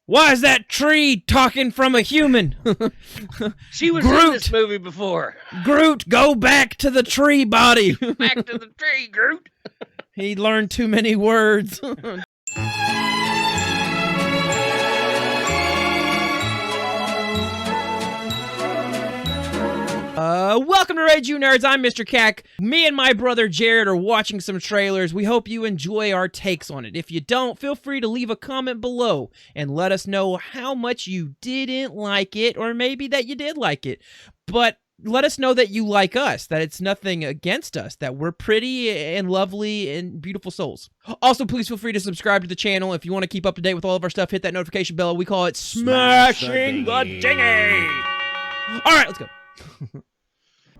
Why is that tree talking from a human? She was Groot. in this movie before. Groot, go back to the tree body. Back to the tree, Groot. He learned too many words. Welcome to Rage You Nerds. I'm Mr. Cack. Me and my brother Jared are watching some trailers. We hope you enjoy our takes on it. If you don't, feel free to leave a comment below and let us know how much you didn't like it, or maybe that you did like it. But let us know that you like us, that it's nothing against us, that we're pretty and lovely and beautiful souls. Also, please feel free to subscribe to the channel. If you want to keep up to date with all of our stuff, hit that notification bell. We call it Smashing the Dinghy. All right, let's go.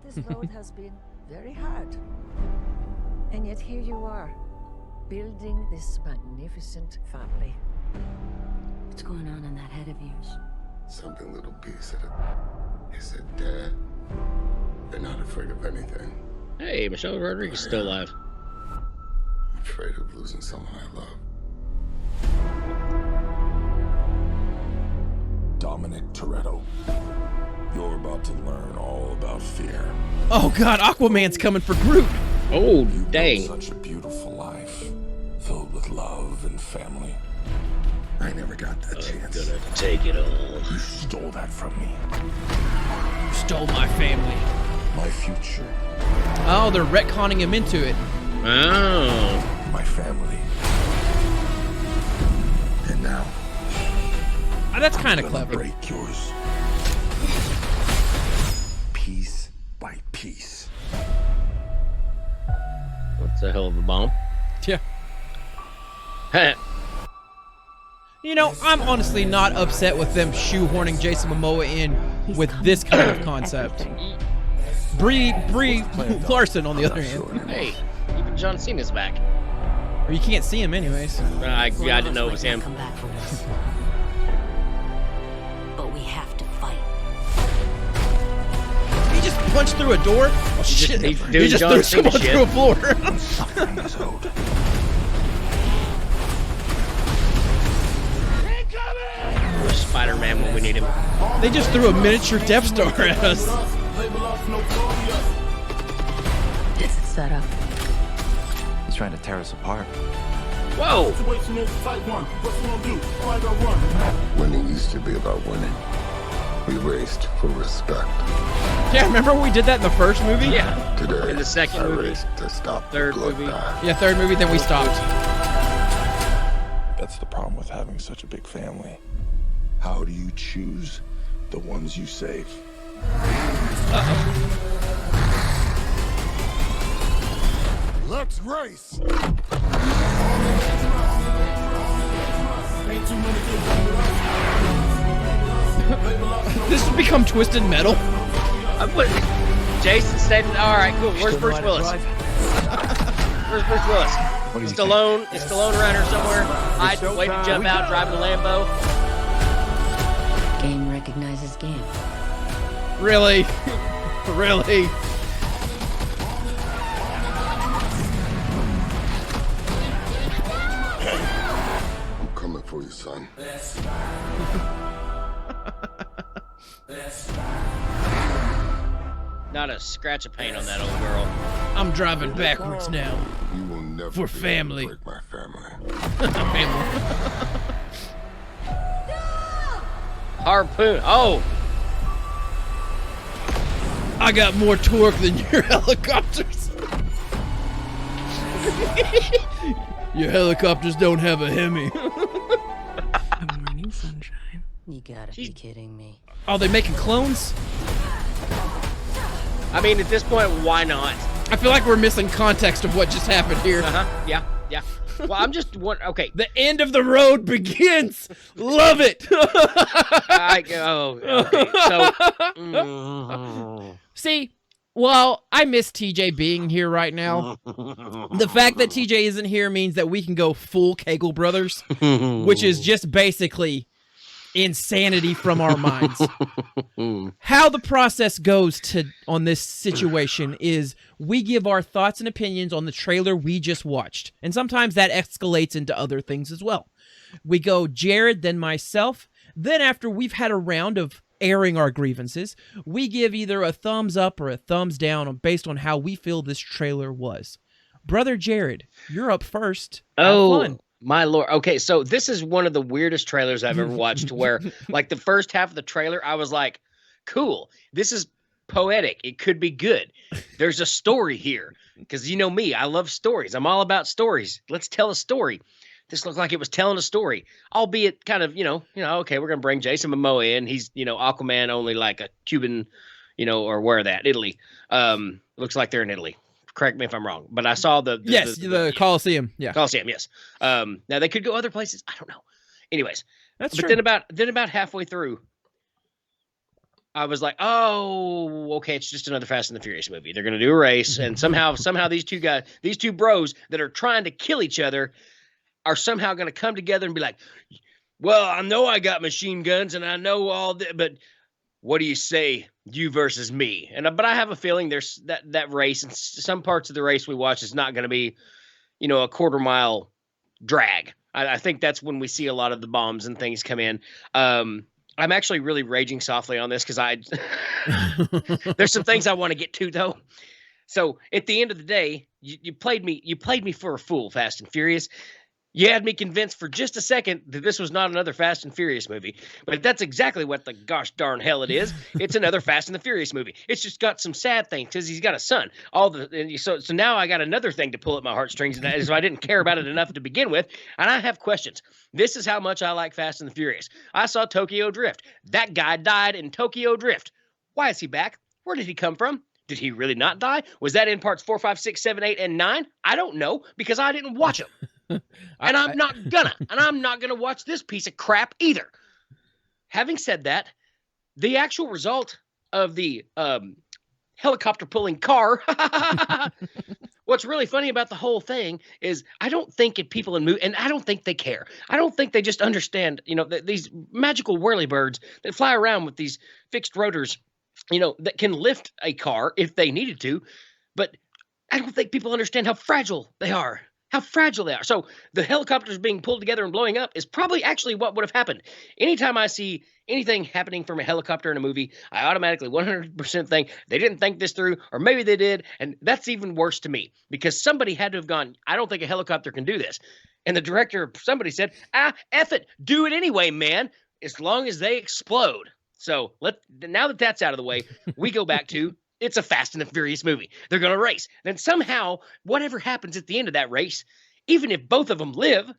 This road has been very hard. And yet here you are, building this magnificent family. What's going on in that head of yours? Something little B said it. He said, Dad, they're not afraid of anything. Hey, Michelle Rodriguez is still alive. I'm afraid of losing someone I love. Dominic Toretto. You're about to learn all about fear. Oh God, Aquaman's coming for Groot. Oh, You dang. built such a beautiful life, filled with love and family. I never got that chance. Gonna take it all. You stole that from me. You stole my family. My future, Oh, they're retconning him into it. Oh. my family. And now, Oh, that's kind of I'm gonna clever. break yours. Piece by piece. That's a hell of a bomb. Yeah. You know, I'm honestly not upset with them shoehorning Jason Momoa in with this kind of concept. Brie Larson, on the other hand. Hey, even John Cena's back. Or you can't see him anyways. I didn't know it was him. Come back for us. But we have to fight. He just punched through a door? Oh shit. he's He doing just John threw Cena someone shit. through a floor. Suffering is owed. Where's Spider-Man when we need him? They just threw a miniature Death Star at us. It's a setup. He's trying to tear us apart. Whoa! winning used to be about winning. We raced for respect. Yeah, remember when we did that in the first movie? Yeah. Today, In the second I movie. raced to stop Third the movie. bloodbath. Yeah, third movie, then we stopped. That's the problem with having such a big family. How do you choose the ones you save? Let's race! This has become Twisted Metal. I put Jason Statham. All right, cool. Where's Bruce Willis? Where's Bruce Willis? What do you Stallone. Is Stallone around here somewhere? Hiding, waiting to jump out, driving a Lambo. Game recognizes game. Really? Really? I'm coming for you, son. Not a scratch of paint on that old girl. I'm driving backwards now. You will never For be able to family. break my family. Family. Harpoon. Oh, I got more torque than your helicopters. Your helicopters don't have a Hemi. Good morning, sunshine. You gotta be kidding me. Oh, they making clones? I mean, at this point, why not? I feel like we're missing context of what just happened here. Yeah. Well, I'm just one. Okay. The end of the road begins. Love it. Okay. So, See, well, I miss TJ being here right now. The fact that TJ isn't here means that we can go full Kegel Brothers, which is just basically insanity from our minds. How the process goes on this situation is we give our thoughts and opinions on the trailer we just watched. And sometimes that escalates into other things as well. We go Jared, then myself. Then after we've had a round of airing our grievances, we give either a thumbs up or a thumbs down based on how we feel this trailer was. Brother Jared, you're up first. Have fun. My Lord. Okay, so this is one of the weirdest trailers I've ever watched, to where like the first half of the trailer, I was like, cool, this is poetic. It could be good. There's a story here. Because you know me, I love stories. I'm all about stories. Let's tell a story. This looked like it was telling a story, albeit kind of, okay, we're going to bring Jason Momoa in. He's, Aquaman, only like a Cuban, or where that? Italy. Looks like they're in Italy. Correct me if I'm wrong. But I saw the Coliseum. Yeah. Coliseum, yes. Now they could go other places. I don't know. Anyways. That's true. But then about halfway through, I was like, oh, okay, it's just another Fast and the Furious movie. They're going to do a race, and somehow these two bros that are trying to kill each other are somehow going to come together and be like, well, I know I got machine guns and I know all that, but what do you say, you versus me? But I have a feeling there's that race, and some parts of the race we watch is not going to be, a quarter mile drag. I think that's when we see a lot of the bombs and things come in. I'm actually really raging softly on this because there's some things I want to get to, though. So at the end of the day, you played me for a fool, Fast and Furious. You had me convinced for just a second that this was not another Fast and Furious movie. But that's exactly what the gosh darn hell it is. It's another Fast and the Furious movie. It's just got some sad things because he's got a son. So now I got another thing to pull at my heartstrings, and that is I didn't care about it enough to begin with. And I have questions. This is how much I like Fast and the Furious. I saw Tokyo Drift. That guy died in Tokyo Drift. Why is he back? Where did he come from? Did he really not die? Was that in parts 4, 5, 6, 7, 8, and 9? I don't know because I didn't watch them. And I'm not gonna watch this piece of crap either. Having said that, the actual result of the helicopter pulling car, what's really funny about the whole thing is I don't think people and I don't think they care. I don't think they just understand, these magical whirlybirds that fly around with these fixed rotors, that can lift a car if they needed to, but I don't think people understand how fragile they are. So the helicopters being pulled together and blowing up is probably actually what would have happened. Anytime I see anything happening from a helicopter in a movie, I automatically 100% think they didn't think this through, or maybe they did, and that's even worse to me because somebody had to have gone, I don't think a helicopter can do this. And the director, somebody said, F it, do it anyway, man, as long as they explode. So now that that's out of the way, we go back to it's a Fast and the Furious movie. They're going to race. Then somehow, whatever happens at the end of that race, even if both of them live,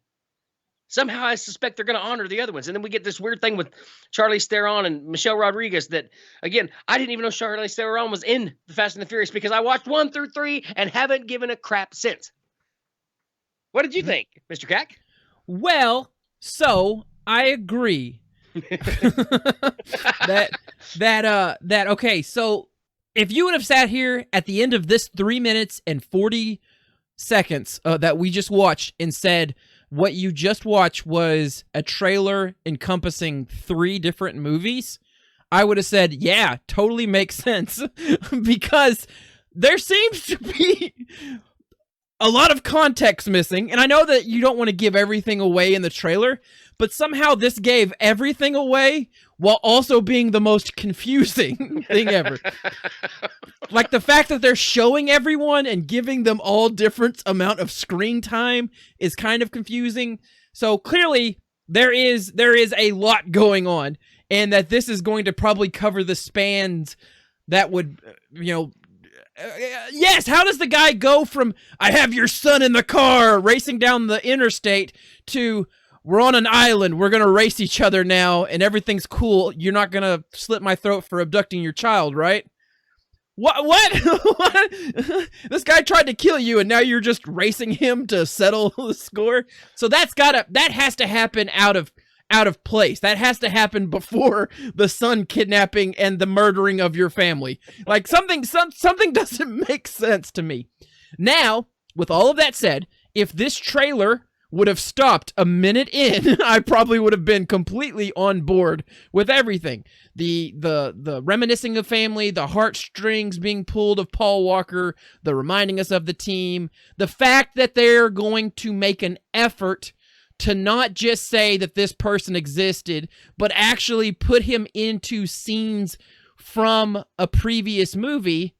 somehow I suspect they're going to honor the other ones. And then we get this weird thing with Charlize Theron and Michelle Rodriguez that, again, I didn't even know Charlize Theron was in the Fast and the Furious because I watched 1 through 3 and haven't given a crap since. What did you think, Mr. Cack? Well, so I agree. Okay, so if you would have sat here at the end of this 3 minutes and 40 seconds that we just watched and said what you just watched was a trailer encompassing 3 different movies, I would have said, yeah, totally makes sense because there seems to be a lot of context missing. And I know that you don't want to give everything away in the trailer, but somehow this gave everything away while also being the most confusing thing ever. Like the fact that they're showing everyone and giving them all different amount of screen time is kind of confusing. So clearly there is a lot going on, and that this is going to probably cover the spans that would, yes, how does the guy go from I have your son in the car racing down the interstate to we're on an island, we're going to race each other now, and everything's cool. You're not going to slit my throat for abducting your child, right? What? This guy tried to kill you, and now you're just racing him to settle the score? So that has to happen out of place. That has to happen before the son kidnapping and the murdering of your family. Like something doesn't make sense to me. Now, with all of that said, if this trailer would have stopped a minute in, I probably would have been completely on board with everything. The reminiscing of family, the heartstrings being pulled of Paul Walker, the reminding us of the team, the fact that they're going to make an effort to not just say that this person existed, but actually put him into scenes from a previous movie.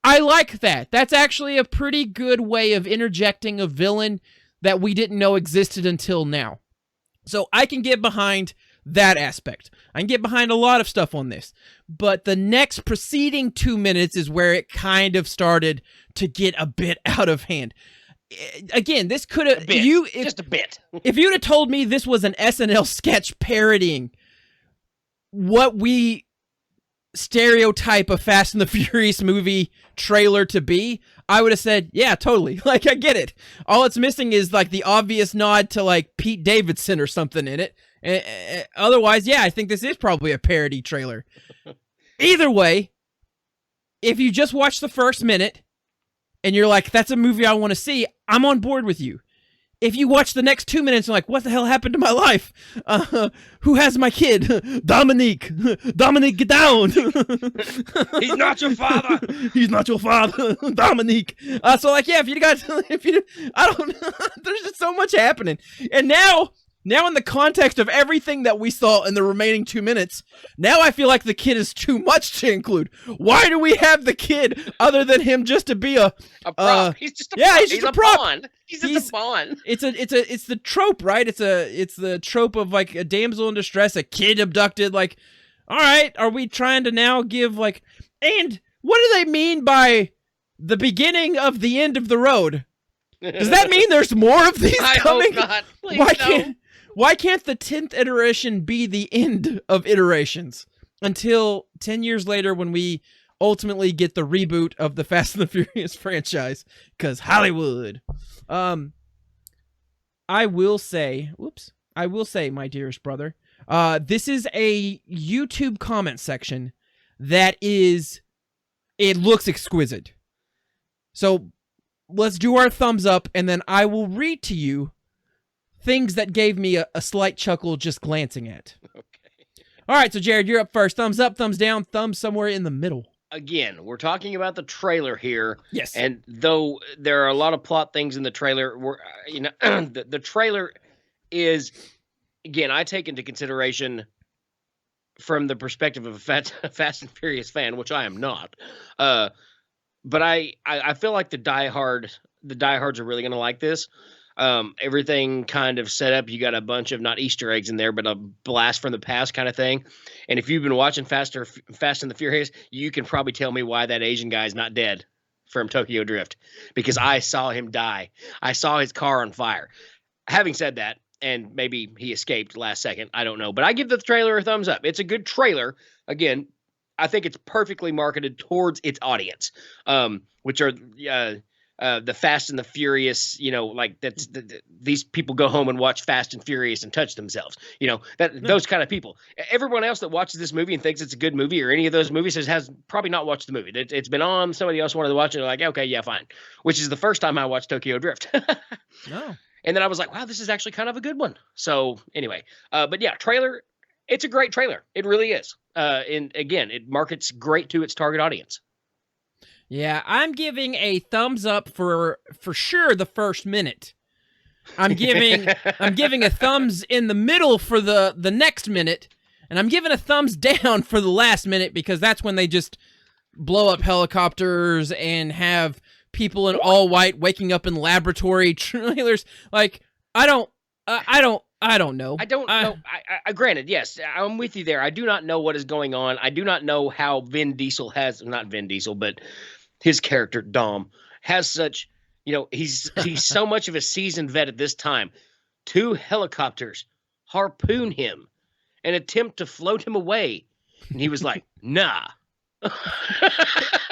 I like that. That's actually a pretty good way of interjecting a villain that we didn't know existed until now. So I can get behind that aspect. I can get behind a lot of stuff on this. But the next preceding 2 minutes is where it kind of started to get a bit out of hand. Again, this could have... Just a bit. If you'd have told me this was an SNL sketch parodying what we stereotype a Fast and the Furious movie trailer to be, I would have said, yeah, totally. Like, I get it. All it's missing is, like, the obvious nod to, like, Pete Davidson or something in it. Otherwise, yeah, I think this is probably a parody trailer. Either way, if you just watch the first minute and you're like, that's a movie I want to see, I'm on board with you. If you watch the next 2 minutes and like, what the hell happened to my life? Who has my kid? Dominique, get down. He's not your father. He's not your father, Dominique. So like, yeah, there's just so much happening. And now in the context of everything that we saw in the remaining 2 minutes, now I feel like the kid is too much to include. Why do we have the kid other than him just to be a prop? He's just a prop. He's a prop. Bond. He's just a Bond. It's the trope, right? It's the trope of like a damsel in distress, a kid abducted. Like, all right, are we trying to now give like? And what do they mean by the beginning of the end of the road? Does that mean there's more of these coming? Hope not. Please, Why can't the 10th iteration be the end of iterations until 10 years later when we ultimately get the reboot of the Fast and the Furious franchise? Because Hollywood. I will say, my dearest brother, this is a YouTube comment section that it looks exquisite. So let's do our thumbs up, and then I will read to you things that gave me a slight chuckle just glancing at. Okay. All right, so Jared, you're up first. Thumbs up, thumbs down, thumbs somewhere in the middle. Again, we're talking about the trailer here. Yes. And though there are a lot of plot things in the trailer, the trailer is, again, I take into consideration from the perspective of a Fast and Furious fan, which I am not. But I feel like the diehards are really going to like this. Everything kind of set up. You got a bunch of not Easter eggs in there, but a blast from the past kind of thing. And if you've been watching Fast and the Furious, you can probably tell me why that Asian guy is not dead from Tokyo Drift, because I saw him die. I saw his car on fire. Having said that, and maybe he escaped last second, I don't know, but I give the trailer a thumbs up. It's a good trailer. Again, I think it's perfectly marketed towards its audience, which are the Fast and the Furious, like that's these people go home and watch Fast and Furious and touch themselves, those kind of people. Everyone else that watches this movie and thinks it's a good movie or any of those movies has probably not watched the movie. It's been on, somebody else wanted to watch it, they're like, okay, yeah, fine. Which is the first time I watched Tokyo Drift. No. And then I was like, wow, this is actually kind of a good one. So anyway, but yeah, trailer, it's a great trailer. It really is. And again, it markets great to its target audience. Yeah, I'm giving a thumbs up for sure the first minute. I'm giving a thumbs in the middle for the next minute, and I'm giving a thumbs down for the last minute because that's when they just blow up helicopters and have people in all white waking up in laboratory trailers. Like, I don't know. I don't know. I granted, yes, I'm with you there. I do not know what is going on. I do not know how Vin Diesel not Vin Diesel, but his character Dom has such, he's so much of a seasoned vet at this time. 2 helicopters harpoon him and attempt to float him away. And he was like, nah.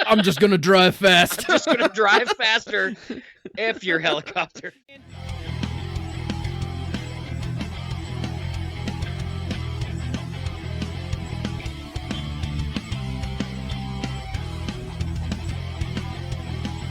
I'm just going to drive fast. I'm just going to drive faster. F your helicopter.